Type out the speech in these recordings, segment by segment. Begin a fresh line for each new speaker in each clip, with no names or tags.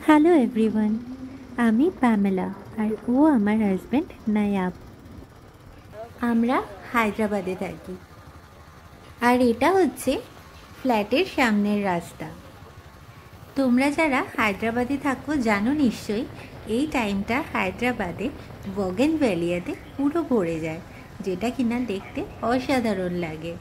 Hello everyone, আমি Pamela আর ও আমার husband Nayab. আমরা হায়দ্রাবাদে থাকি আর এটা হচ্ছে ফ্ল্যাটের সামনের রাস্তা। তোমরা যারা হায়দ্রাবাদে থাকো জানো নিশ্চয়ই এই টাইমটা হায়দ্রাবাদে বোগেনভেলিয়াতে পুরো ভরে যায়, যেটা কিনা দেখতে অসাধারণ লাগে।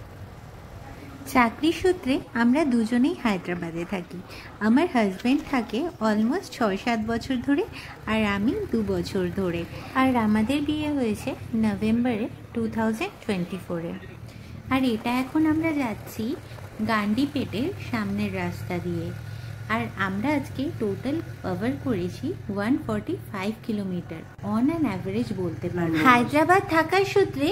চাকরির সূত্রে আমরা দুজনেই হায়দ্রাবাদে থাকি। আমার হাজব্যান্ড থাকে অলমোস্ট 6-7 বছর ধরে আর আমি 2 বছর ধরে। আর আমাদের বিয়ে হয়েছে নভেম্বরে 2024-এ। আর এটা এখন আমরা যাচ্ছি গান্ডিপেটের সামনের রাস্তা দিয়ে। আর আমরা আজকে টোটাল কভার করেছি 145 কিলোমিটার অন অ্যান অ্যাভারেজ বলতে পারবো। হায়দ্রাবাদ থাকার সূত্রে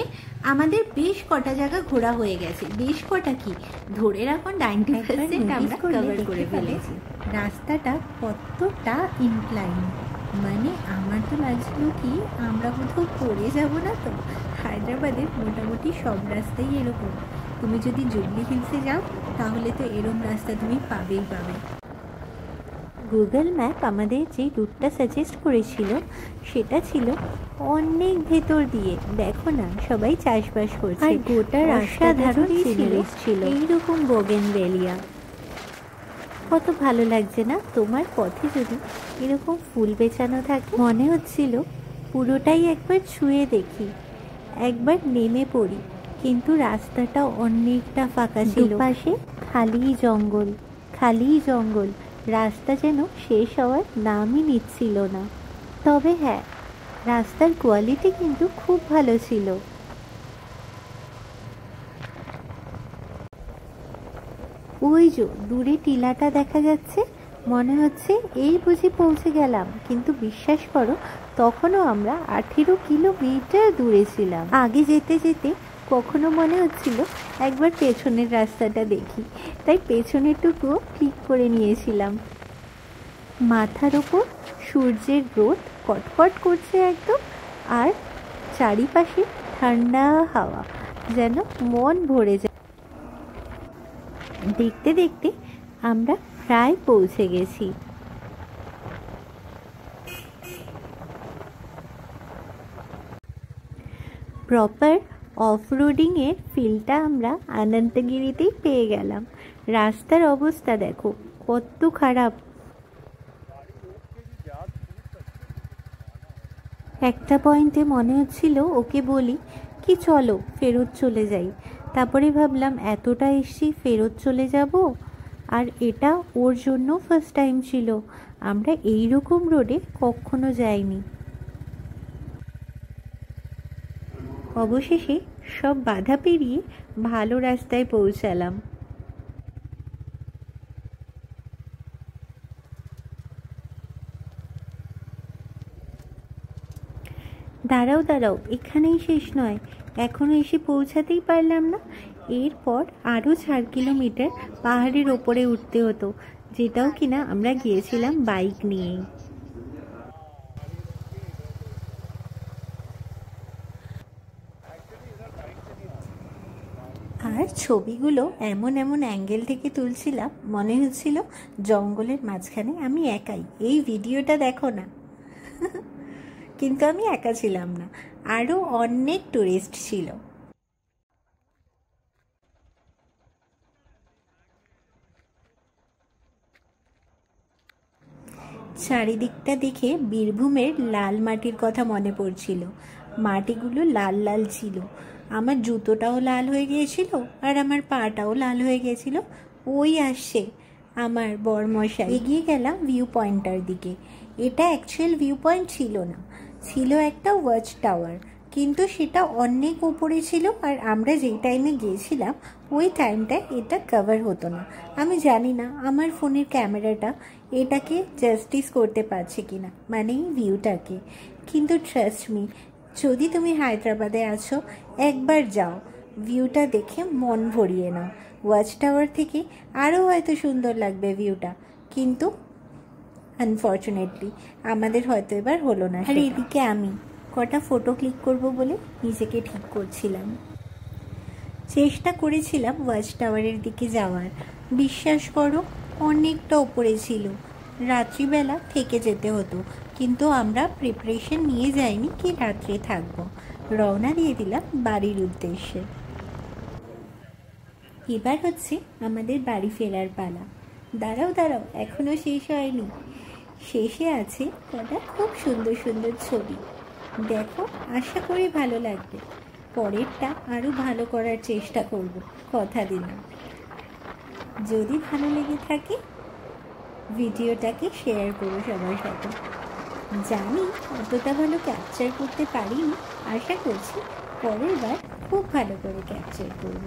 আমাদের বেশ কটা জায়গা ঘোরা হয়ে গেছে। বেশ কটা কি ধরে রাখুন 90% আমরা কভার করে ফেলেছি। রাস্তাটা কতটা ইনক্লাইন, মানে আমার তো লাগছিল কি আমরা কোথাও পড়ে যাব না তো। হায়দ্রাবাদের মোটামুটি সব রাস্তাই এরকম। তুমি যদি জুবলি হিলসে যাও তাহলে তো এরকম রাস্তা তুমি পাবেই পাবে। গুগল ম্যাপ আমাদের যে রুটটা সাজেস্ট করেছিল সেটা ছিল অনেক ভেতর দিয়ে। দেখো না, সবাই চাষবাস করছে আর গোটা অসাধারণ সিনারিজ ছিল। এইরকম বোগেনভেলিয়া কত ভালো লাগছে না? তোমার পথে যদি এরকম ফুল বেচানো থাকে মনে হচ্ছিল পুরোটাই একবার ছুঁয়ে দেখি, একবার নেমে পড়ি। কিন্তু রাস্তাটা অনেকটা ফাঁকা ছিল, পাশে খালি জঙ্গল, খালি জঙ্গল। রাস্তা যেন শেষ হওয়ার নামই নিচ্ছিল না। তবে হ্যাঁ, রাস্তার কোয়ালিটি কিন্তু খুব ভালো ছিল। ওই যে দূরে টিলাটা দেখা যাচ্ছে, মনে হচ্ছে এই বুঝি পৌঁছে গেলাম। কিন্তু বিশ্বাস করো, তখনও আমরা 18 কিলোমিটার দূরে ছিলাম। আগে যেতে যেতে কখনো মনে হচ্ছিল একবার পেছনের রাস্তাটা দেখি, তাই পেছনেরটুকুও ক্লিক করে নিয়েছিলাম। মাথার ওপর সূর্যের রোদ কটকট করছে একদম, আর চারিপাশে ঠান্ডা হাওয়া, যেন মন ভরে যায়। দেখতে দেখতে আমরা প্রায় পৌঁছে গেছি। প্রপার অফরোডিংয়ের ফিলটা আমরা অনন্তগিরিতেই পেয়ে গেলাম। রাস্তার অবস্থা দেখো কত খারাপ। একটা পয়েন্টে মনে হচ্ছিল ওকে বলি কি চলো ফেরত চলে যাই, তারপরে ভাবলাম এতটা এসছি ফেরত চলে যাব। আর এটা ওর জন্য ফার্স্ট টাইম ছিল, আমরা এইরকম রোডে কখনো যাইনি। অবশেষে সব বাধা পেরিয়ে ভালো রাস্তায় পৌঁছালাম। দাঁড়াও দাঁড়াও, এখানেই শেষ নয়, এখনও এসে পৌঁছাতেই পারলাম না। এরপর আরও 4 কিলোমিটার পাহাড়ের ওপরে উঠতে হতো, যেটাও কিনা আমরা গিয়েছিলাম বাইক নিয়েই। আর ছবিগুলো এমন এমন অ্যাঙ্গেল থেকে তুলছিলাম, মনে হচ্ছিল জঙ্গলের মাঝখানে আমি একাই। এই ভিডিওটা দেখো না। কিন্তু আমি একা ছিলাম না, আরও অনেক টুরিস্ট ছিল। চারিদিকটা দেখে বীরভূমের লাল মাটির কথা মনে পড়ছিল। মাটিগুলো লাল লাল ছিল, আমার জুতোটাও লাল হয়ে গিয়েছিল আর আমার পাটাও লাল হয়ে গিয়েছিল। ওই আসছে আমার বরমশাই। এগিয়ে গেলাম ভিউ পয়েন্টটার দিকে। এটা অ্যাকচুয়াল ভিউ পয়েন্ট ছিল না, ছিল একটা ওয়াচ টাওয়ার, কিন্তু সেটা অনেক উপরে ছিল। আর আমরা যেই টাইমে গিয়েছিলাম ওই টাইমটায় এটা কভার হতো না। আমি জানি না আমার ফোনের ক্যামেরাটা এটাকে জাস্টিস করতে পারছে কিনা, মানে এই ভিউটাকে। কিন্তু ট্রাস্ট মি, যদি তুমি হায়দ্রাবাদে আছো একবার যাও, ভিউটা দেখে মন ভরিয়ে নাও। ওয়াচ টাওয়ার থেকে আরও হয়তো সুন্দর লাগবে ভিউটা, কিন্তু আনফর্চুনেটলি আমাদের হয়তো এবার হলো না। আর এদিকে আমি কটা ফটো ক্লিক করব বলে নিজেকে ঠিক করছিলাম। চেষ্টা করেছিলাম ওয়াচ টাওয়ারের দিকে যাওয়ার। বিশ্বাস করো অনেকটা ওপরে ছিল, রাত্রিবেলা থেকে যেতে হতো, কিন্তু আমরা প্রিপারেশন নিয়ে যাইনি কি রাত্রে থাকবো। রওনা দিয়ে দিলাম বাড়ির উদ্দেশ্যে। এবার হচ্ছে আমাদের বাড়ি ফেরার পালা। দাঁড়াও দাঁড়াও, এখনো শেষ হয়নি। শেষে আছে কটা খুব সুন্দর সুন্দর ছবি, দেখো, আশা করি ভালো লাগবে। পরেরটা আরও ভালো করার চেষ্টা করব, কথা দিলাম। যদি ভালো লেগে থাকে ভিডিওটাকে শেয়ার করো সবার সাথে। জানি অতটা ভালো ক্যাপচার করতে পারিনি, আশা করছি পরের বার খুব ভালো করে ক্যাপচার করব।